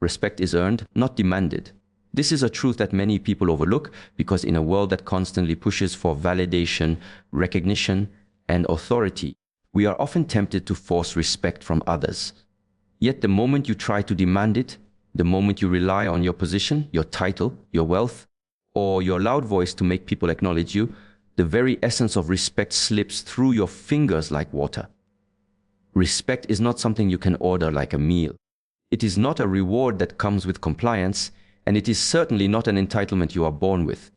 Respect is earned, not demanded. This is a truth that many people overlook because in a world that constantly pushes for validation, recognition, and authority, we are often tempted to force respect from others. Yet the moment you try to demand it, the moment you rely on your position, your title, your wealth, or your loud voice to make people acknowledge you, the very essence of respect slips through your fingers like water. Respect is not something you can order like a meal. It is not a reward that comes with compliance, and it is certainly not an entitlement you are born with.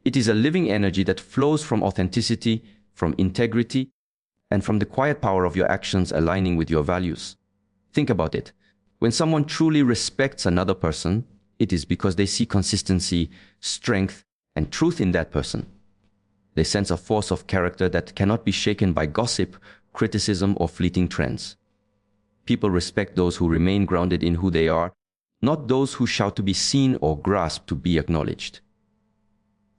It is a living energy that flows from authenticity, from integrity, and from the quiet power of your actions aligning with your values. Think about it. When someone truly respects another person, it is because they see consistency, strength, and truth in that person. They sense a force of character that cannot be shaken by gossip, criticism, or fleeting trends. People respect those who remain grounded in who they are, not those who shout to be seen or grasp to be acknowledged.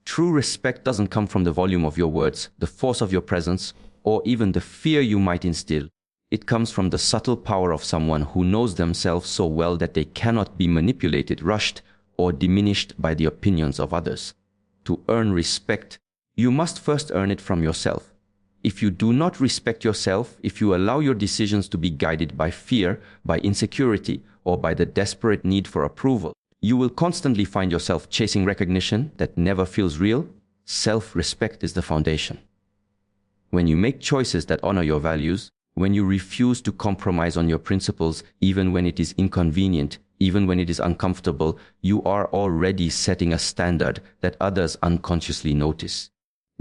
True respect doesn't come from the volume of your words, the force of your presence, or even the fear you might instill. It comes from the subtle power of someone who knows themselves so well that they cannot be manipulated, rushed, or diminished by the opinions of others. To earn respect, you must first earn it from yourself. If you do not respect yourself, if you allow your decisions to be guided by fear, by insecurity, or by the desperate need for approval, you will constantly find yourself chasing recognition that never feels real. Self-respect is the foundation. When you make choices that honor your values, when you refuse to compromise on your principles, even when it is inconvenient, even when it is uncomfortable, you are already setting a standard that others unconsciously notice.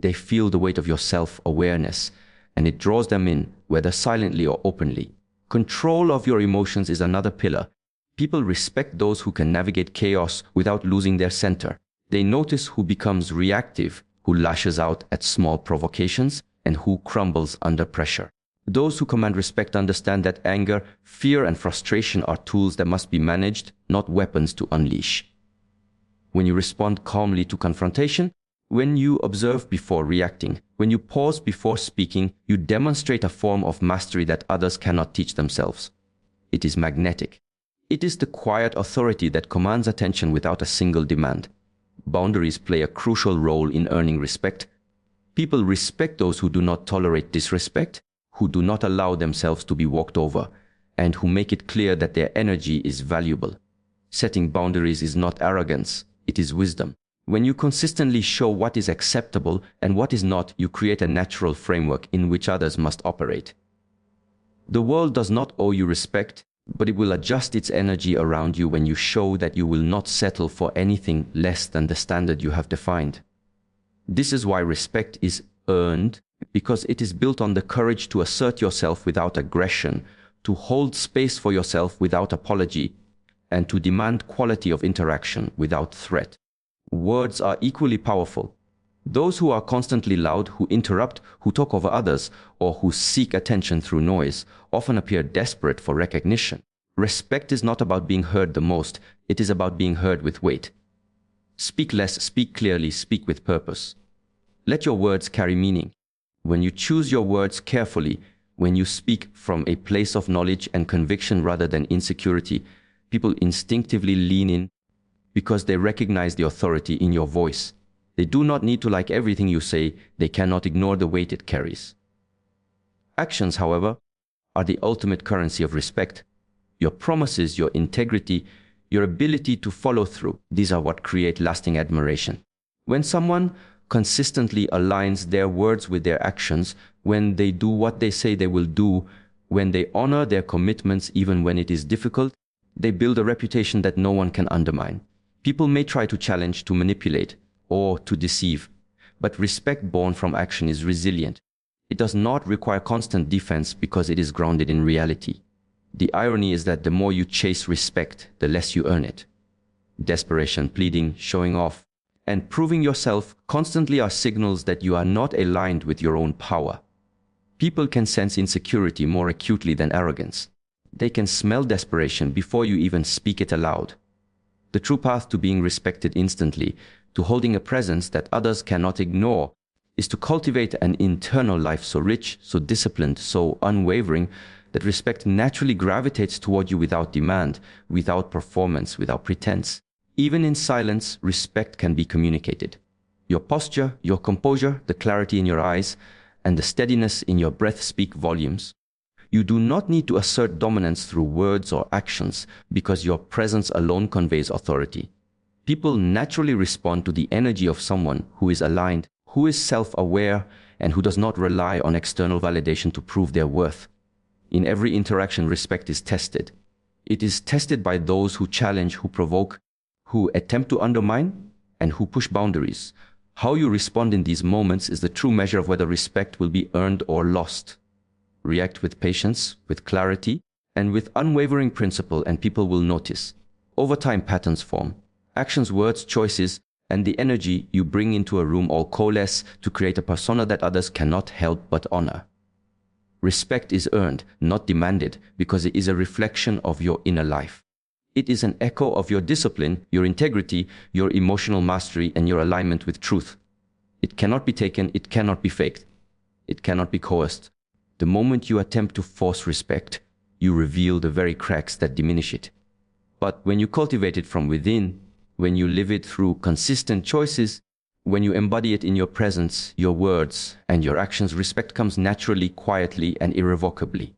They feel the weight of your self-awareness, and it draws them in, whether silently or openly. Control of your emotions is another pillar. People respect those who can navigate chaos without losing their center. They notice who becomes reactive, who lashes out at small provocations, and who crumbles under pressure. Those who command respect understand that anger, fear, and frustration are tools that must be managed, not weapons to unleash. When you respond calmly to confrontation, when you observe before reacting, when you pause before speaking, you demonstrate a form of mastery that others cannot teach themselves. It is magnetic. It is the quiet authority that commands attention without a single demand. Boundaries play a crucial role in earning respect. People respect those who do not tolerate disrespect, who do not allow themselves to be walked over, and who make it clear that their energy is valuable. Setting boundaries is not arrogance, it is wisdom. When you consistently show what is acceptable and what is not, you create a natural framework in which others must operate. The world does not owe you respect, but it will adjust its energy around you when you show that you will not settle for anything less than the standard you have defined. This is why respect is earned, because it is built on the courage to assert yourself without aggression, to hold space for yourself without apology, and to demand quality of interaction without threat. Words are equally powerful. Those who are constantly loud, who interrupt, who talk over others, or who seek attention through noise, often appear desperate for recognition. Respect is not about being heard the most, it is about being heard with weight. Speak less, speak clearly, speak with purpose. Let your words carry meaning. When you choose your words carefully, when you speak from a place of knowledge and conviction rather than insecurity, people instinctively lean in because they recognize the authority in your voice. They do not need to like everything you say, they cannot ignore the weight it carries. Actions, however, are the ultimate currency of respect. Your promises, your integrity, your ability to follow through, these are what create lasting admiration. When someone consistently aligns their words with their actions, when they do what they say they will do, when they honor their commitments even when it is difficult, they build a reputation that no one can undermine. People may try to challenge, to manipulate, or to deceive, but respect born from action is resilient. It does not require constant defense because it is grounded in reality. The irony is that the more you chase respect, the less you earn it. Desperation, pleading, showing off, and proving yourself constantly are signals that you are not aligned with your own power. People can sense insecurity more acutely than arrogance. They can smell desperation before you even speak it aloud. The true path to being respected instantly, to holding a presence that others cannot ignore, is to cultivate an internal life so rich, so disciplined, so unwavering, that respect naturally gravitates toward you without demand, without performance, without pretense. Even in silence, respect can be communicated. Your posture, your composure, the clarity in your eyes, and the steadiness in your breath speak volumes. You do not need to assert dominance through words or actions because your presence alone conveys authority. People naturally respond to the energy of someone who is aligned, who is self-aware, and who does not rely on external validation to prove their worth. In every interaction, respect is tested. It is tested by those who challenge, who provoke, who attempt to undermine, and who push boundaries. How you respond in these moments is the true measure of whether respect will be earned or lost. React with patience, with clarity, and with unwavering principle, and people will notice. Over time, patterns form. Actions, words, choices, and the energy you bring into a room all coalesce to create a persona that others cannot help but honor. Respect is earned, not demanded, because it is a reflection of your inner life. It is an echo of your discipline, your integrity, your emotional mastery, and your alignment with truth. It cannot be taken, it cannot be faked, it cannot be coerced. The moment you attempt to force respect, you reveal the very cracks that diminish it. But when you cultivate it from within, when you live it through consistent choices, when you embody it in your presence, your words, and your actions, respect comes naturally, quietly, and irrevocably.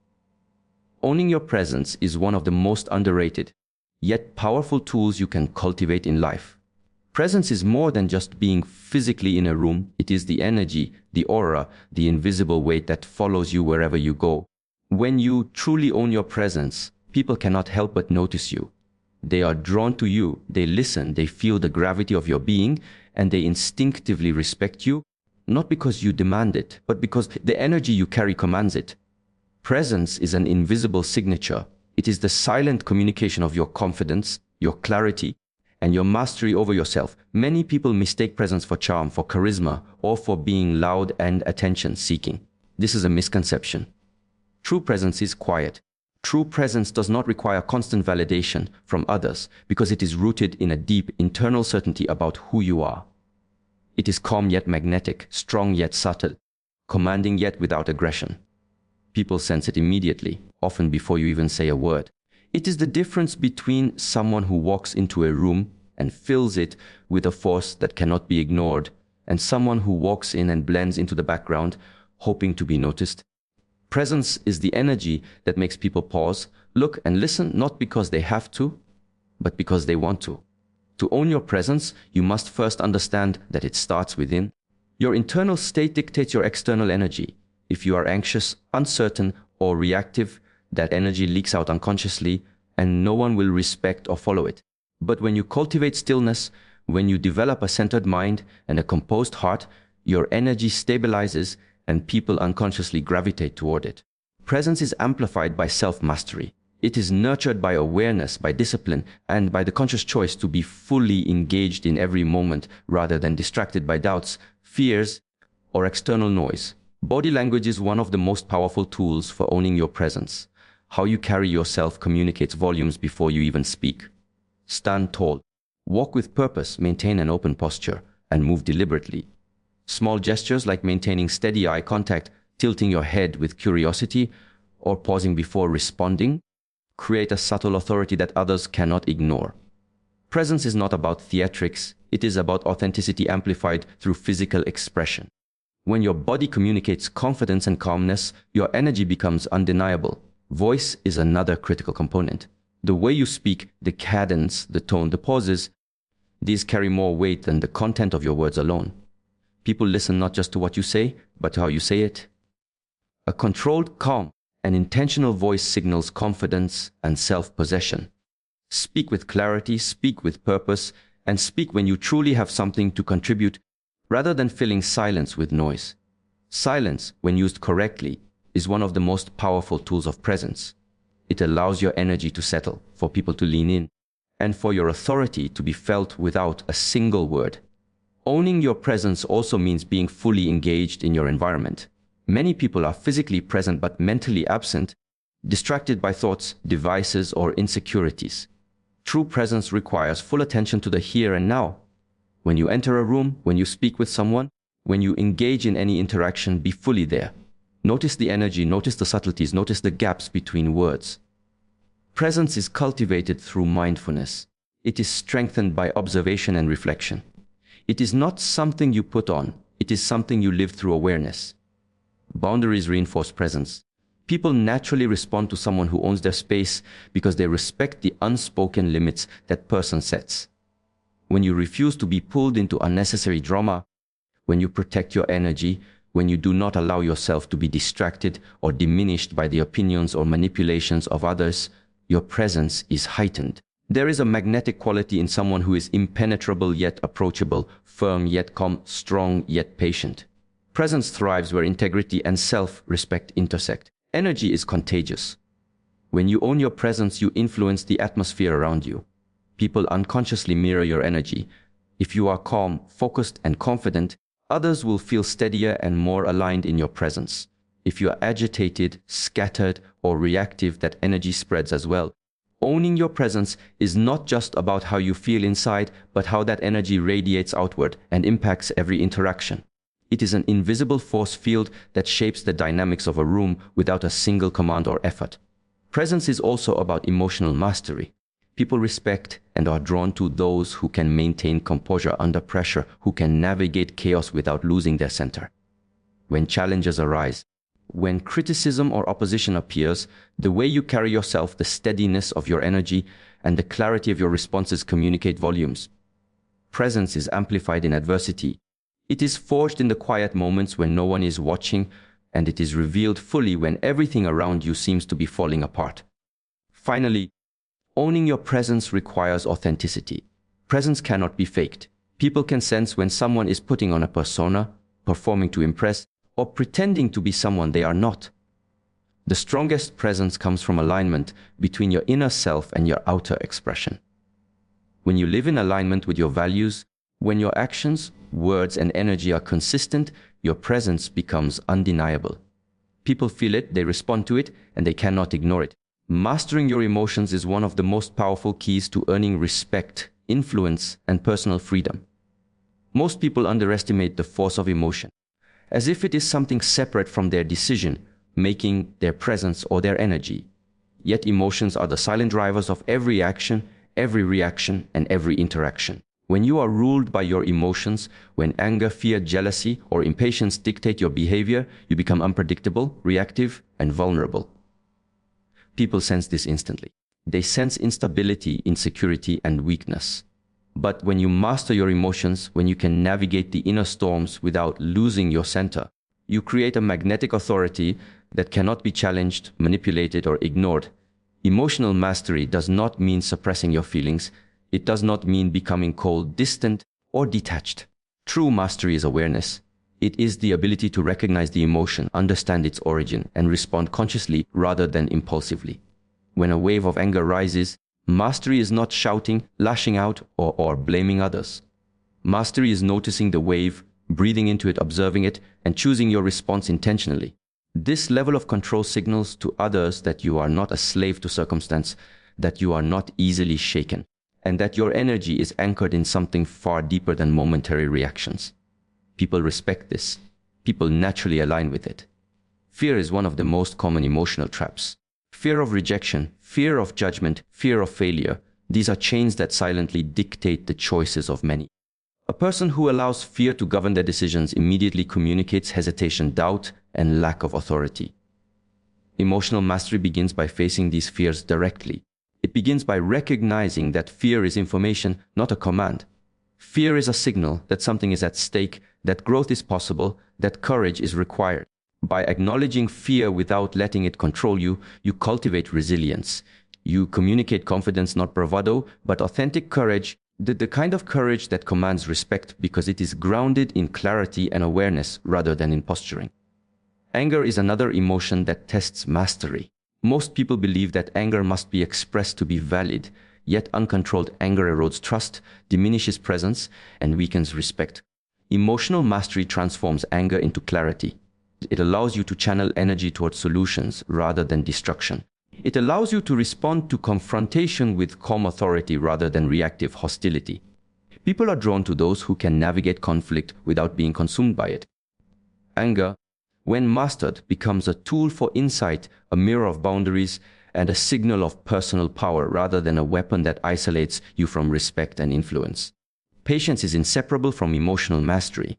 Owning your presence is one of the most underrated, yet powerful tools you can cultivate in life. Presence is more than just being physically in a room. It is the energy, the aura, the invisible weight that follows you wherever you go. When you truly own your presence, people cannot help but notice you. They are drawn to you, they listen, they feel the gravity of your being, and they instinctively respect you, not because you demand it, but because the energy you carry commands it. Presence is an invisible signature. It is the silent communication of your confidence, your clarity, and your mastery over yourself. Many people mistake presence for charm, for charisma, or for being loud and attention-seeking. This is a misconception. True presence is quiet. True presence does not require constant validation from others because it is rooted in a deep internal certainty about who you are. It is calm yet magnetic, strong yet subtle, commanding yet without aggression. People sense it immediately, often before you even say a word. It is the difference between someone who walks into a room and fills it with a force that cannot be ignored, and someone who walks in and blends into the background, hoping to be noticed. Presence is the energy that makes people pause, look, and listen, not because they have to, but because they want to. To own your presence, you must first understand that it starts within. Your internal state dictates your external energy. If you are anxious, uncertain, or reactive, that energy leaks out unconsciously, and no one will respect or follow it. But when you cultivate stillness, when you develop a centered mind and a composed heart, your energy stabilizes and people unconsciously gravitate toward it. Presence is amplified by self-mastery. It is nurtured by awareness, by discipline, and by the conscious choice to be fully engaged in every moment rather than distracted by doubts, fears, or external noise. Body language is one of the most powerful tools for owning your presence. How you carry yourself communicates volumes before you even speak. Stand tall, walk with purpose, maintain an open posture, and move deliberately. Small gestures like maintaining steady eye contact, tilting your head with curiosity, or pausing before responding, create a subtle authority that others cannot ignore. Presence is not about theatrics, it is about authenticity amplified through physical expression. When your body communicates confidence and calmness, your energy becomes undeniable. Voice is another critical component. The way you speak, the cadence, the tone, the pauses, these carry more weight than the content of your words alone. People listen not just to what you say, but to how you say it. A controlled, calm, and intentional voice signals confidence and self-possession. Speak with clarity, speak with purpose, and speak when you truly have something to contribute, rather than filling silence with noise. Silence, when used correctly, is one of the most powerful tools of presence. It allows your energy to settle, for people to lean in, and for your authority to be felt without a single word. Owning your presence also means being fully engaged in your environment. Many people are physically present but mentally absent, distracted by thoughts, devices, or insecurities. True presence requires full attention to the here and now. When you enter a room, when you speak with someone, when you engage in any interaction, be fully there. Notice the energy, notice the subtleties, notice the gaps between words. Presence is cultivated through mindfulness. It is strengthened by observation and reflection. It is not something you put on, it is something you live through awareness. Boundaries reinforce presence. People naturally respond to someone who owns their space because they respect the unspoken limits that person sets. When you refuse to be pulled into unnecessary drama, when you protect your energy, when you do not allow yourself to be distracted or diminished by the opinions or manipulations of others, your presence is heightened. There is a magnetic quality in someone who is impenetrable yet approachable, firm yet calm, strong yet patient. Presence thrives where integrity and self-respect intersect. Energy is contagious. When you own your presence, you influence the atmosphere around you. People unconsciously mirror your energy. If you are calm, focused, and confident, others will feel steadier and more aligned in your presence. If you are agitated, scattered, or reactive, that energy spreads as well. Owning your presence is not just about how you feel inside, but how that energy radiates outward and impacts every interaction. It is an invisible force field that shapes the dynamics of a room without a single command or effort. Presence is also about emotional mastery. People respect and are drawn to those who can maintain composure under pressure, who can navigate chaos without losing their center. When challenges arise, when criticism or opposition appears, the way you carry yourself, the steadiness of your energy, and the clarity of your responses communicate volumes. Presence is amplified in adversity. It is forged in the quiet moments when no one is watching, and it is revealed fully when everything around you seems to be falling apart. Finally, owning your presence requires authenticity. Presence cannot be faked. People can sense when someone is putting on a persona, performing to impress, or pretending to be someone they are not. The strongest presence comes from alignment between your inner self and your outer expression. When you live in alignment with your values, when your actions, words, and energy are consistent, your presence becomes undeniable. People feel it, they respond to it, and they cannot ignore it. Mastering your emotions is one of the most powerful keys to earning respect, influence, and personal freedom. Most people underestimate the force of emotion, as if it is something separate from their decision-making, their presence, or their energy. Yet emotions are the silent drivers of every action, every reaction, and every interaction. When you are ruled by your emotions, when anger, fear, jealousy, or impatience dictate your behavior, you become unpredictable, reactive, and vulnerable. People sense this instantly. They sense instability, insecurity, and weakness. But when you master your emotions, when you can navigate the inner storms without losing your center, you create a magnetic authority that cannot be challenged, manipulated, or ignored. Emotional mastery does not mean suppressing your feelings. It does not mean becoming cold, distant, or detached. True mastery is awareness. It is the ability to recognize the emotion, understand its origin, and respond consciously rather than impulsively. When a wave of anger rises, mastery is not shouting, lashing out, or blaming others. Mastery is noticing the wave, breathing into it, observing it, and choosing your response intentionally. This level of control signals to others that you are not a slave to circumstance, that you are not easily shaken, and that your energy is anchored in something far deeper than momentary reactions. People respect this. People naturally align with it. Fear is one of the most common emotional traps. Fear of rejection, fear of judgment, fear of failure. These are chains that silently dictate the choices of many. A person who allows fear to govern their decisions immediately communicates hesitation, doubt, and lack of authority. Emotional mastery begins by facing these fears directly. It begins by recognizing that fear is information, not a command. Fear is a signal that something is at stake, that growth is possible, that courage is required. By acknowledging fear without letting it control you, you cultivate resilience. You communicate confidence, not bravado, but authentic courage, the kind of courage that commands respect because it is grounded in clarity and awareness rather than in posturing. Anger is another emotion that tests mastery. Most people believe that anger must be expressed to be valid, yet uncontrolled anger erodes trust, diminishes presence, and weakens respect. Emotional mastery transforms anger into clarity. It allows you to channel energy towards solutions rather than destruction. It allows you to respond to confrontation with calm authority rather than reactive hostility. People are drawn to those who can navigate conflict without being consumed by it. Anger, when mastered, becomes a tool for insight, a mirror of boundaries, and a signal of personal power rather than a weapon that isolates you from respect and influence. Patience is inseparable from emotional mastery.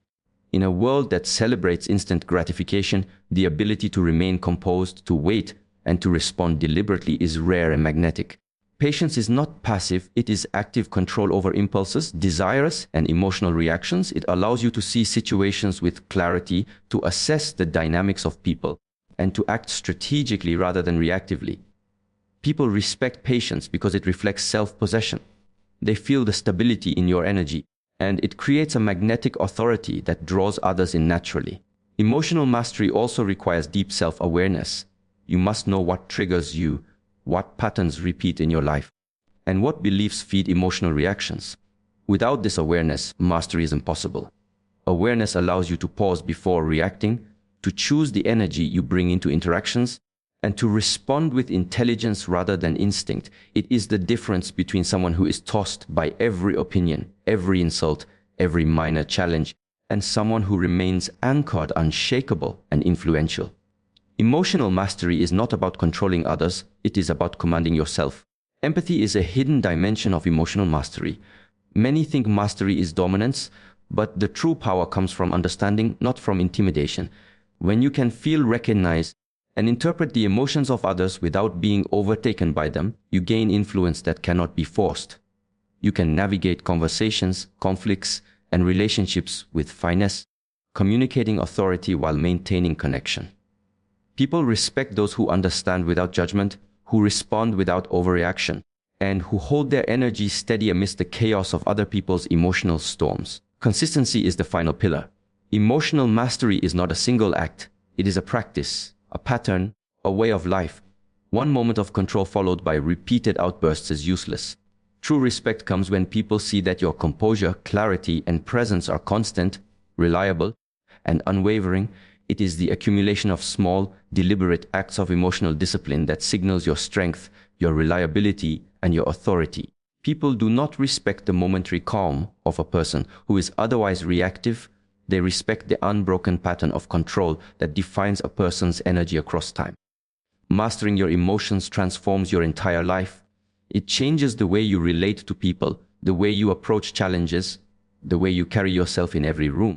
In a world that celebrates instant gratification, the ability to remain composed, to wait, and to respond deliberately is rare and magnetic. Patience is not passive, it is active control over impulses, desires, and emotional reactions. It allows you to see situations with clarity, to assess the dynamics of people, and to act strategically rather than reactively. People respect patience because it reflects self-possession. They feel the stability in your energy, and it creates a magnetic authority that draws others in naturally. Emotional mastery also requires deep self-awareness. You must know what triggers you, what patterns repeat in your life, and what beliefs feed emotional reactions. Without this awareness, mastery is impossible. Awareness allows you to pause before reacting, to choose the energy you bring into interactions, and to respond with intelligence rather than instinct. It is the difference between someone who is tossed by every opinion, every insult, every minor challenge, and someone who remains anchored, unshakable, and influential. Emotional mastery is not about controlling others, it is about commanding yourself. Empathy is a hidden dimension of emotional mastery. Many think mastery is dominance, but the true power comes from understanding, not from intimidation. When you can feel, recognize, and interpret the emotions of others without being overtaken by them, you gain influence that cannot be forced. You can navigate conversations, conflicts, and relationships with finesse, communicating authority while maintaining connection. People respect those who understand without judgment, who respond without overreaction, and who hold their energy steady amidst the chaos of other people's emotional storms. Consistency is the final pillar. Emotional mastery is not a single act. It is a practice, a pattern, a way of life. One moment of control followed by repeated outbursts is useless. True respect comes when people see that your composure, clarity, and presence are constant, reliable, and unwavering. It is the accumulation of small, deliberate acts of emotional discipline that signals your strength, your reliability, and your authority. People do not respect the momentary calm of a person who is otherwise reactive. They respect the unbroken pattern of control that defines a person's energy across time. Mastering your emotions transforms your entire life. It changes the way you relate to people, the way you approach challenges, the way you carry yourself in every room.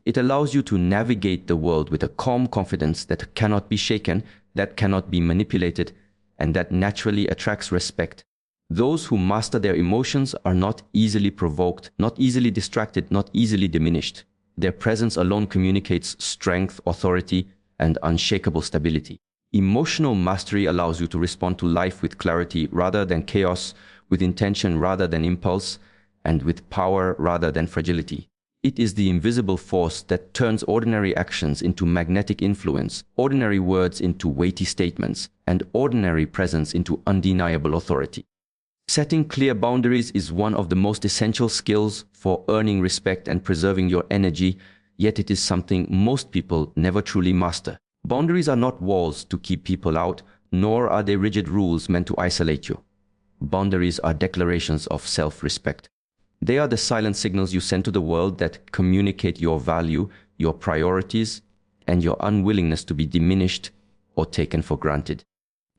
It allows you to navigate the world with a calm confidence that cannot be shaken, that cannot be manipulated, and that naturally attracts respect. Those who master their emotions are not easily provoked, not easily distracted, not easily diminished. Their presence alone communicates strength, authority, and unshakable stability. Emotional mastery allows you to respond to life with clarity rather than chaos, with intention rather than impulse, and with power rather than fragility. It is the invisible force that turns ordinary actions into magnetic influence, ordinary words into weighty statements, and ordinary presence into undeniable authority. Setting clear boundaries is one of the most essential skills for earning respect and preserving your energy, yet it is something most people never truly master. Boundaries are not walls to keep people out, nor are they rigid rules meant to isolate you. Boundaries are declarations of self-respect. They are the silent signals you send to the world that communicate your value, your priorities, and your unwillingness to be diminished or taken for granted.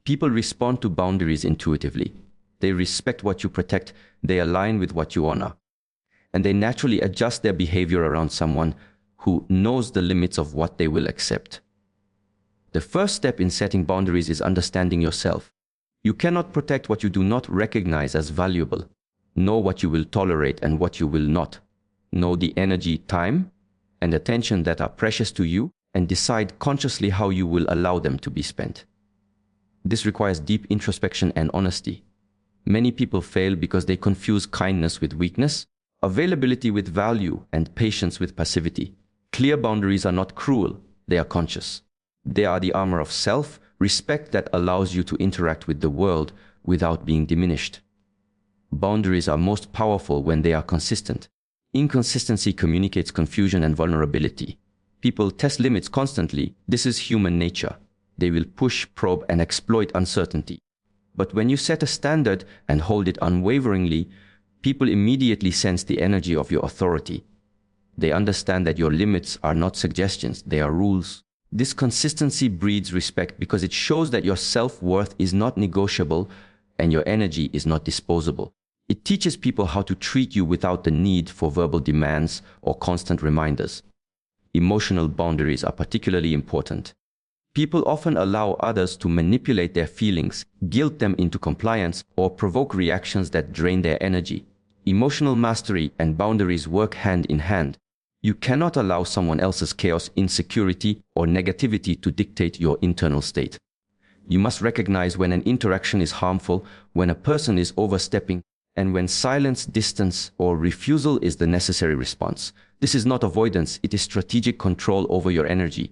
People respond to boundaries intuitively. They respect what you protect, they align with what you honor, and they naturally adjust their behavior around someone who knows the limits of what they will accept. The first step in setting boundaries is understanding yourself. You cannot protect what you do not recognize as valuable. Know what you will tolerate and what you will not. Know the energy, time, and attention that are precious to you, and decide consciously how you will allow them to be spent. This requires deep introspection and honesty. Many people fail because they confuse kindness with weakness, availability with value, and patience with passivity. Clear boundaries are not cruel, they are conscious. They are the armor of self-respect that allows you to interact with the world without being diminished. Boundaries are most powerful when they are consistent. Inconsistency communicates confusion and vulnerability. People test limits constantly. This is human nature. They will push, probe, and exploit uncertainty. But when you set a standard and hold it unwaveringly, people immediately sense the energy of your authority. They understand that your limits are not suggestions, they are rules. This consistency breeds respect because it shows that your self-worth is not negotiable and your energy is not disposable. It teaches people how to treat you without the need for verbal demands or constant reminders. Emotional boundaries are particularly important. People often allow others to manipulate their feelings, guilt them into compliance, or provoke reactions that drain their energy. Emotional mastery and boundaries work hand in hand. You cannot allow someone else's chaos, insecurity, or negativity to dictate your internal state. You must recognize when an interaction is harmful, when a person is overstepping, and when silence, distance, or refusal is the necessary response. This is not avoidance, it is strategic control over your energy.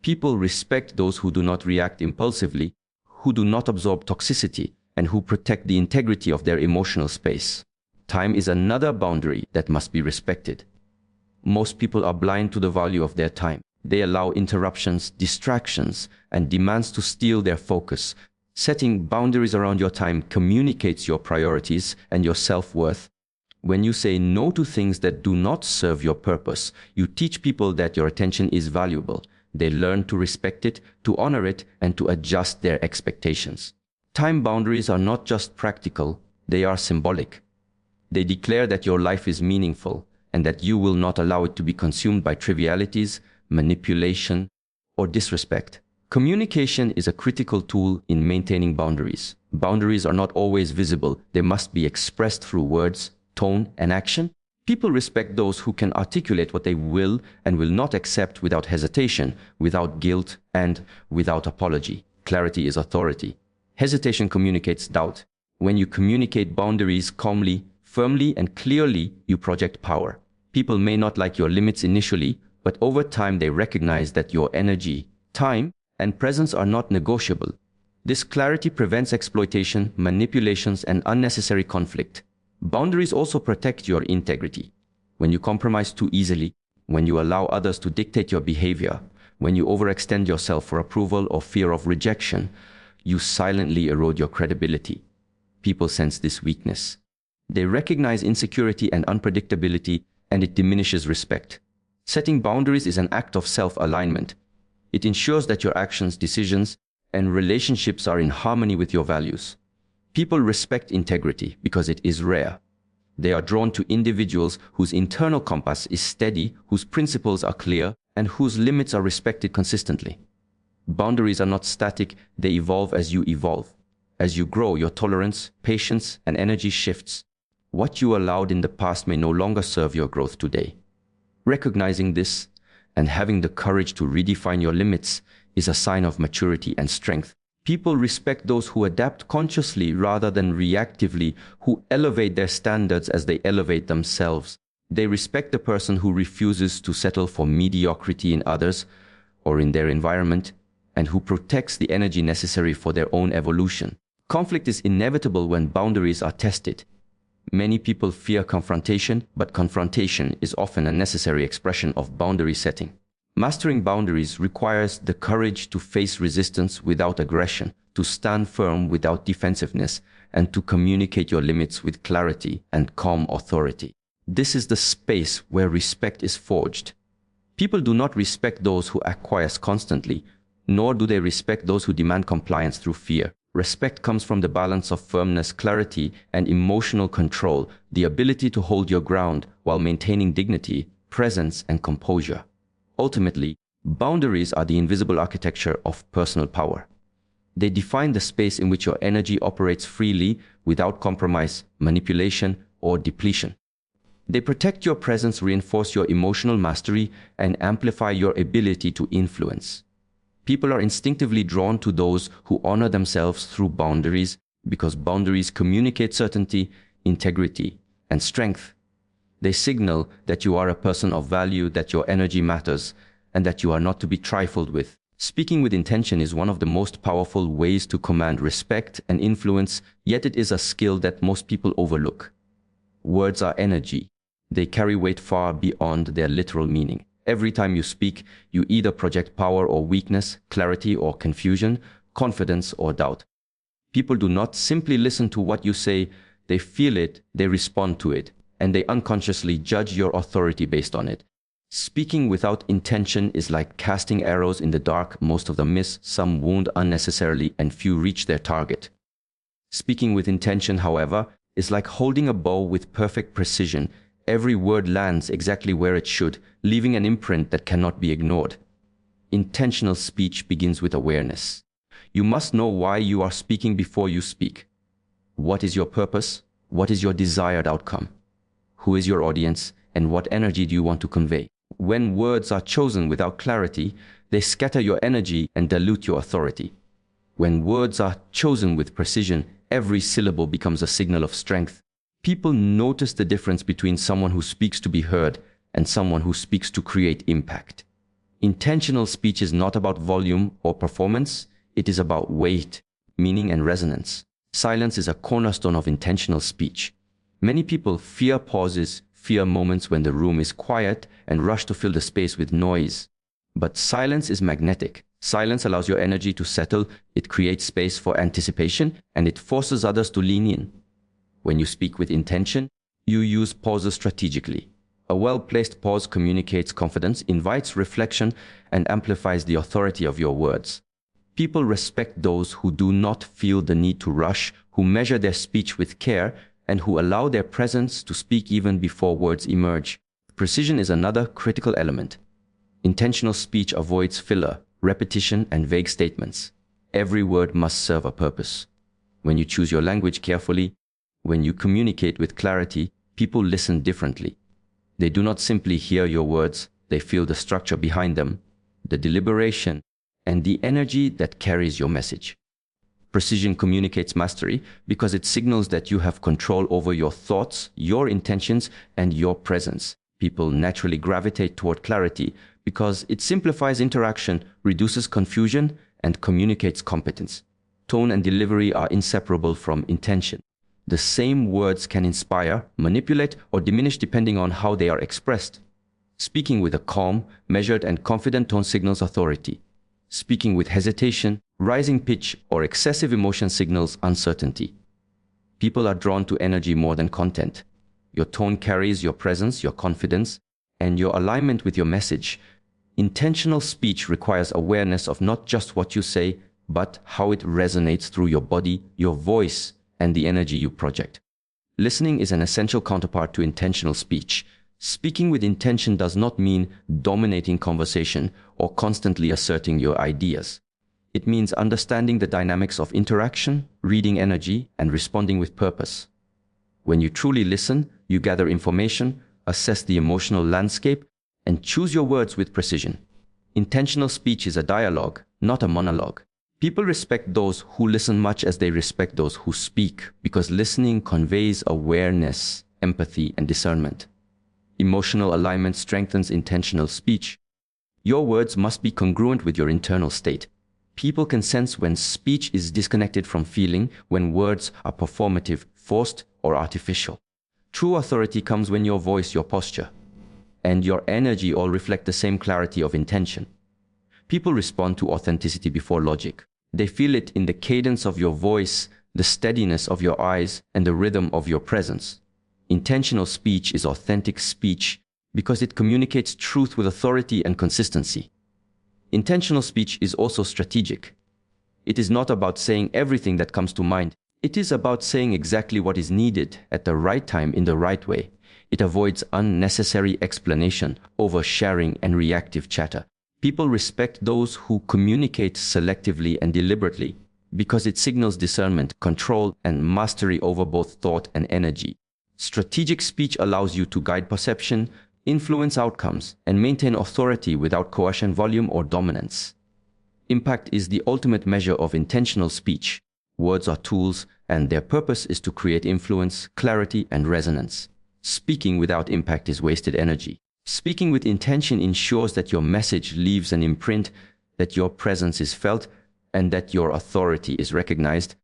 People respect those who do not react impulsively, who do not absorb toxicity, and who protect the integrity of their emotional space. Time is another boundary that must be respected. Most people are blind to the value of their time. They allow interruptions, distractions, and demands to steal their focus. Setting boundaries around your time communicates your priorities and your self-worth. When you say no to things that do not serve your purpose, you teach people that your attention is valuable. They learn to respect it, to honor it, and to adjust their expectations. Time boundaries are not just practical, they are symbolic. They declare that your life is meaningful and that you will not allow it to be consumed by trivialities, manipulation, or disrespect. Communication is a critical tool in maintaining boundaries. Boundaries are not always visible. They must be expressed through words, tone, and action. People respect those who can articulate what they will and will not accept without hesitation, without guilt, and without apology. Clarity is authority. Hesitation communicates doubt. When you communicate boundaries calmly, firmly, and clearly, you project power. People may not like your limits initially, but over time they recognize that your energy, time, and presence are not negotiable. This clarity prevents exploitation, manipulations, and unnecessary conflict. Boundaries also protect your integrity. When you compromise too easily, when you allow others to dictate your behavior, when you overextend yourself for approval or fear of rejection, you silently erode your credibility. People sense this weakness. They recognize insecurity and unpredictability, and it diminishes respect. Setting boundaries is an act of self-alignment. It ensures that your actions, decisions, and relationships are in harmony with your values. People respect integrity because it is rare. They are drawn to individuals whose internal compass is steady, whose principles are clear, and whose limits are respected consistently. Boundaries are not static, they evolve as you evolve. As you grow, your tolerance, patience, and energy shifts. What you allowed in the past may no longer serve your growth today. Recognizing this and having the courage to redefine your limits is a sign of maturity and strength. People respect those who adapt consciously rather than reactively, who elevate their standards as they elevate themselves. They respect the person who refuses to settle for mediocrity in others or in their environment, and who protects the energy necessary for their own evolution. Conflict is inevitable when boundaries are tested. Many people fear confrontation, but confrontation is often a necessary expression of boundary setting. Mastering boundaries requires the courage to face resistance without aggression, to stand firm without defensiveness, and to communicate your limits with clarity and calm authority. This is the space where respect is forged. People do not respect those who acquiesce constantly, nor do they respect those who demand compliance through fear. Respect comes from the balance of firmness, clarity, and emotional control, the ability to hold your ground while maintaining dignity, presence, and composure. Ultimately, boundaries are the invisible architecture of personal power. They define the space in which your energy operates freely without compromise, manipulation, or depletion. They protect your presence, reinforce your emotional mastery, and amplify your ability to influence. People are instinctively drawn to those who honor themselves through boundaries because boundaries communicate certainty, integrity, and strength. They signal that you are a person of value, that your energy matters, and that you are not to be trifled with. Speaking with intention is one of the most powerful ways to command respect and influence, yet it is a skill that most people overlook. Words are energy. They carry weight far beyond their literal meaning. Every time you speak, you either project power or weakness, clarity or confusion, confidence or doubt. People do not simply listen to what you say, they feel it, they respond to it, and they unconsciously judge your authority based on it. Speaking without intention is like casting arrows in the dark. Most of them miss, some wound unnecessarily, and few reach their target. Speaking with intention, however, is like holding a bow with perfect precision. Every word lands exactly where it should, leaving an imprint that cannot be ignored. Intentional speech begins with awareness. You must know why you are speaking before you speak. What is your purpose? What is your desired outcome? Who is your audience? And what energy do you want to convey? When words are chosen without clarity, they scatter your energy and dilute your authority. When words are chosen with precision, every syllable becomes a signal of strength. People notice the difference between someone who speaks to be heard and someone who speaks to create impact. Intentional speech is not about volume or performance. It is about weight, meaning, and resonance. Silence is a cornerstone of intentional speech. Many people fear pauses, fear moments when the room is quiet, and rush to fill the space with noise. But silence is magnetic. Silence allows your energy to settle, it creates space for anticipation, and it forces others to lean in. When you speak with intention, you use pauses strategically. A well-placed pause communicates confidence, invites reflection, and amplifies the authority of your words. People respect those who do not feel the need to rush, who measure their speech with care, and who allow their presence to speak even before words emerge. Precision is another critical element. Intentional speech avoids filler, repetition, and vague statements. Every word must serve a purpose. When you choose your language carefully, when you communicate with clarity, people listen differently. They do not simply hear your words, they feel the structure behind them, the deliberation, and the energy that carries your message. Precision communicates mastery because it signals that you have control over your thoughts, your intentions, and your presence. People naturally gravitate toward clarity because it simplifies interaction, reduces confusion, and communicates competence. Tone and delivery are inseparable from intention. The same words can inspire, manipulate, or diminish depending on how they are expressed. Speaking with a calm, measured, and confident tone signals authority. Speaking with hesitation, rising pitch, or excessive emotion signals uncertainty. People are drawn to energy more than content. Your tone carries your presence, your confidence, and your alignment with your message. Intentional speech requires awareness of not just what you say, but how it resonates through your body, your voice, and the energy you project. Listening is an essential counterpart to intentional speech. Speaking with intention does not mean dominating conversation or constantly asserting your ideas. It means understanding the dynamics of interaction, reading energy, and responding with purpose. When you truly listen, you gather information, assess the emotional landscape, and choose your words with precision. Intentional speech is a dialogue, not a monologue. People respect those who listen much as they respect those who speak, because listening conveys awareness, empathy, and discernment. Emotional alignment strengthens intentional speech. Your words must be congruent with your internal state. People can sense when speech is disconnected from feeling, when words are performative, forced, or artificial. True authority comes when your voice, your posture, and your energy all reflect the same clarity of intention. People respond to authenticity before logic. They feel it in the cadence of your voice, the steadiness of your eyes, and the rhythm of your presence. Intentional speech is authentic speech because it communicates truth with authority and consistency. Intentional speech is also strategic. It is not about saying everything that comes to mind. It is about saying exactly what is needed at the right time in the right way. It avoids unnecessary explanation, oversharing, and reactive chatter. People respect those who communicate selectively and deliberately because it signals discernment, control, and mastery over both thought and energy. Strategic speech allows you to guide perception, influence outcomes, and maintain authority without coercion, volume, or dominance. Impact is the ultimate measure of intentional speech. Words are tools, and their purpose is to create influence, clarity, and resonance. Speaking without impact is wasted energy. Speaking with intention ensures that your message leaves an imprint, that your presence is felt, and that your authority is recognized.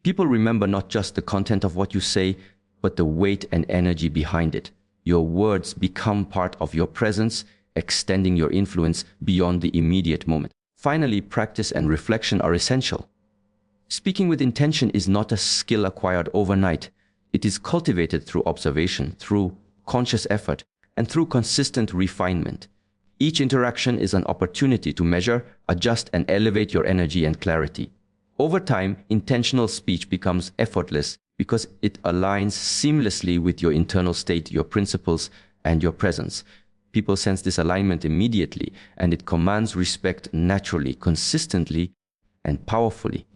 People remember not just the content of what you say, but the weight and energy behind it. Your words become part of your presence, extending your influence beyond the immediate moment. Finally, practice and reflection are essential. Speaking with intention is not a skill acquired overnight. It is cultivated through observation, through conscious effort, and through consistent refinement. Each interaction is an opportunity to measure, adjust, and elevate your energy and clarity. Over time, intentional speech becomes effortless because it aligns seamlessly with your internal state, your principles, and your presence. People sense this alignment immediately, and it commands respect naturally, consistently, and powerfully.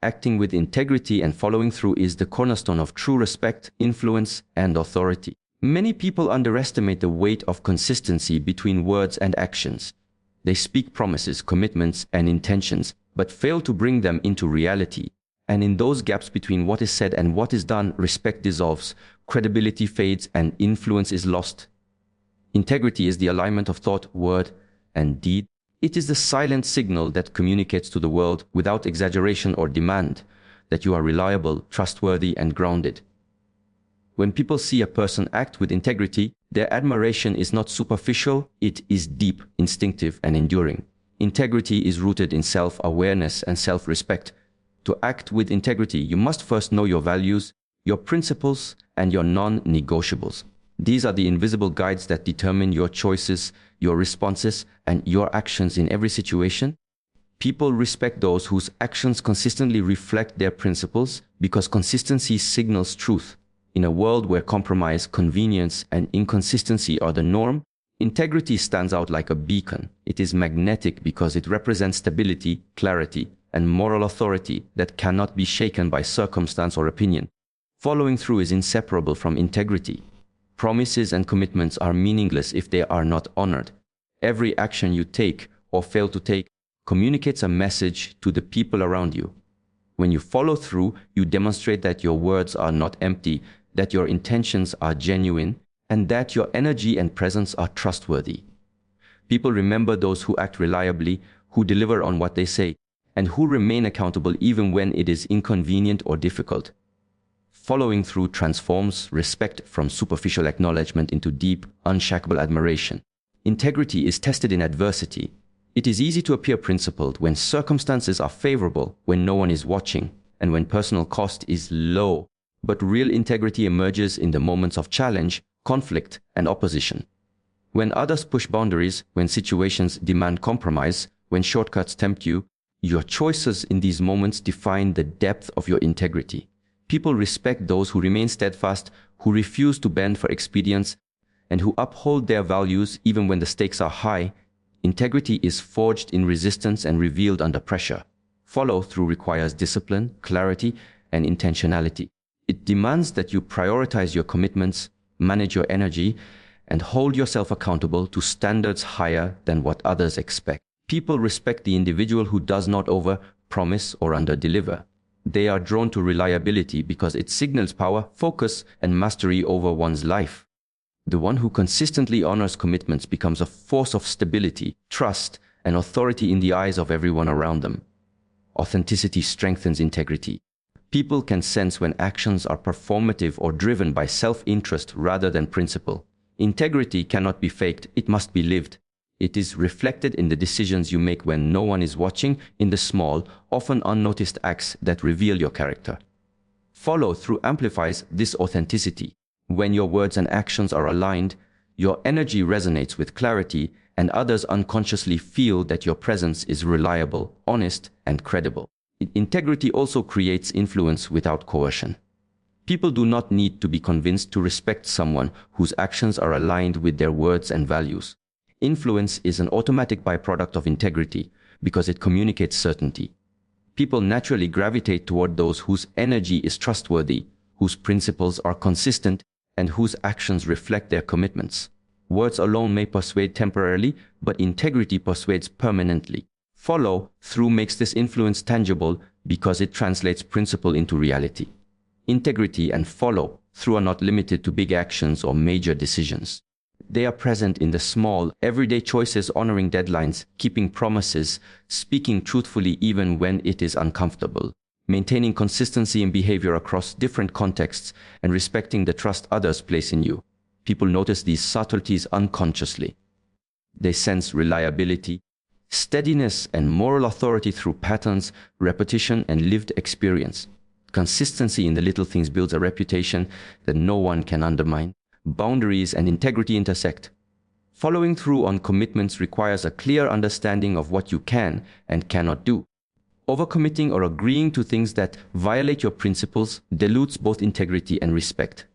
Acting with integrity and following through is the cornerstone of true respect, influence, and authority. Many people underestimate the weight of consistency between words and actions. They speak promises, commitments, and intentions, but fail to bring them into reality. And in those gaps between what is said and what is done, respect dissolves, credibility fades, and influence is lost. Integrity is the alignment of thought, word, and deed. It is the silent signal that communicates to the world without exaggeration or demand that you are reliable, trustworthy, and grounded. When people see a person act with integrity, their admiration is not superficial, it is deep, instinctive, and enduring. Integrity is rooted in self-awareness and self-respect. To act with integrity, you must first know your values, your principles, and your non-negotiables. These are the invisible guides that determine your choices, your responses, and your actions in every situation. People respect those whose actions consistently reflect their principles because consistency signals truth. In a world where compromise, convenience, and inconsistency are the norm, integrity stands out like a beacon. It is magnetic because it represents stability, clarity, and moral authority that cannot be shaken by circumstance or opinion. Following through is inseparable from integrity. Promises and commitments are meaningless if they are not honored. Every action you take or fail to take communicates a message to the people around you. When you follow through, you demonstrate that your words are not empty, that your intentions are genuine, and that your energy and presence are trustworthy. People remember those who act reliably, who deliver on what they say, and who remain accountable even when it is inconvenient or difficult. Following through transforms respect from superficial acknowledgement into deep, unshakable admiration. Integrity is tested in adversity. It is easy to appear principled when circumstances are favorable, when no one is watching, and when personal cost is low. But real integrity emerges in the moments of challenge, conflict, and opposition. When others push boundaries, when situations demand compromise, when shortcuts tempt you, your choices in these moments define the depth of your integrity. People respect those who remain steadfast, who refuse to bend for expedience, and who uphold their values even when the stakes are high. Integrity is forged in resistance and revealed under pressure. Follow-through requires discipline, clarity, and intentionality. It demands that you prioritize your commitments, manage your energy, and hold yourself accountable to standards higher than what others expect. People respect the individual who does not over-promise or under-deliver. They are drawn to reliability because it signals power, focus, and mastery over one's life. The one who consistently honors commitments becomes a force of stability, trust, and authority in the eyes of everyone around them. Authenticity strengthens integrity. People can sense when actions are performative or driven by self-interest rather than principle. Integrity cannot be faked, it must be lived. It is reflected in the decisions you make when no one is watching, in the small, often unnoticed acts that reveal your character. Follow-through amplifies this authenticity. When your words and actions are aligned, your energy resonates with clarity, and others unconsciously feel that your presence is reliable, honest, and credible. Integrity also creates influence without coercion. People do not need to be convinced to respect someone whose actions are aligned with their words and values. Influence is an automatic byproduct of integrity because it communicates certainty. People naturally gravitate toward those whose energy is trustworthy, whose principles are consistent, and whose actions reflect their commitments. Words alone may persuade temporarily, but integrity persuades permanently. Follow-through makes this influence tangible because it translates principle into reality. Integrity and follow-through are not limited to big actions or major decisions. They are present in the small, everyday choices, honoring deadlines, keeping promises, speaking truthfully even when it is uncomfortable, maintaining consistency in behavior across different contexts, and respecting the trust others place in you. People notice these subtleties unconsciously. They sense reliability, steadiness, and moral authority through patterns, repetition, and lived experience. Consistency in the little things builds a reputation that no one can undermine. boundaries and integrity intersect. Following through on commitments requires a clear understanding of what you can and cannot do. Overcommitting or agreeing to things that violate your principles dilutes both integrity and respect.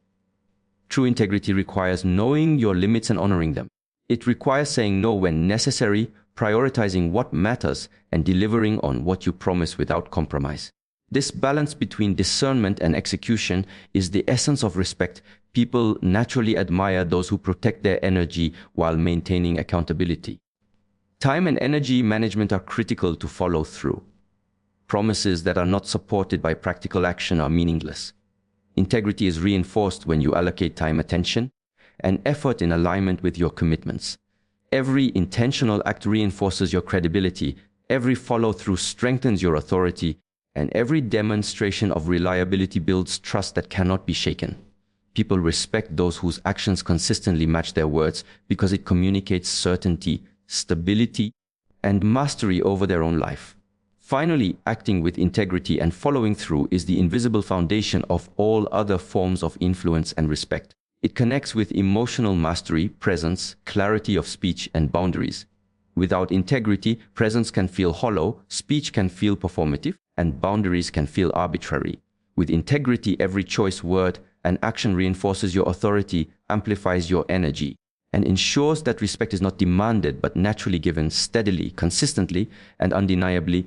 True integrity requires knowing your limits and honoring them. It requires saying no when necessary, prioritizing what matters, and delivering on what you promise without compromise. This balance between discernment and execution is the essence of respect. People naturally admire those who protect their energy while maintaining accountability. Time and energy management are critical to follow through. Promises that are not supported by practical action are meaningless. Integrity is reinforced when you allocate time, attention, and effort in alignment with your commitments. Every intentional act reinforces your credibility, every follow-through strengthens your authority, and every demonstration of reliability builds trust that cannot be shaken. People respect those whose actions consistently match their words because it communicates certainty, stability, and mastery over their own life. Finally, acting with integrity and following through is the invisible foundation of all other forms of influence and respect. It connects with emotional mastery, presence, clarity of speech, and boundaries. Without integrity, presence can feel hollow, speech can feel performative, and boundaries can feel arbitrary. With integrity, every choice, word, and action reinforces your authority, amplifies your energy, and ensures that respect is not demanded but naturally given steadily, consistently, and undeniably.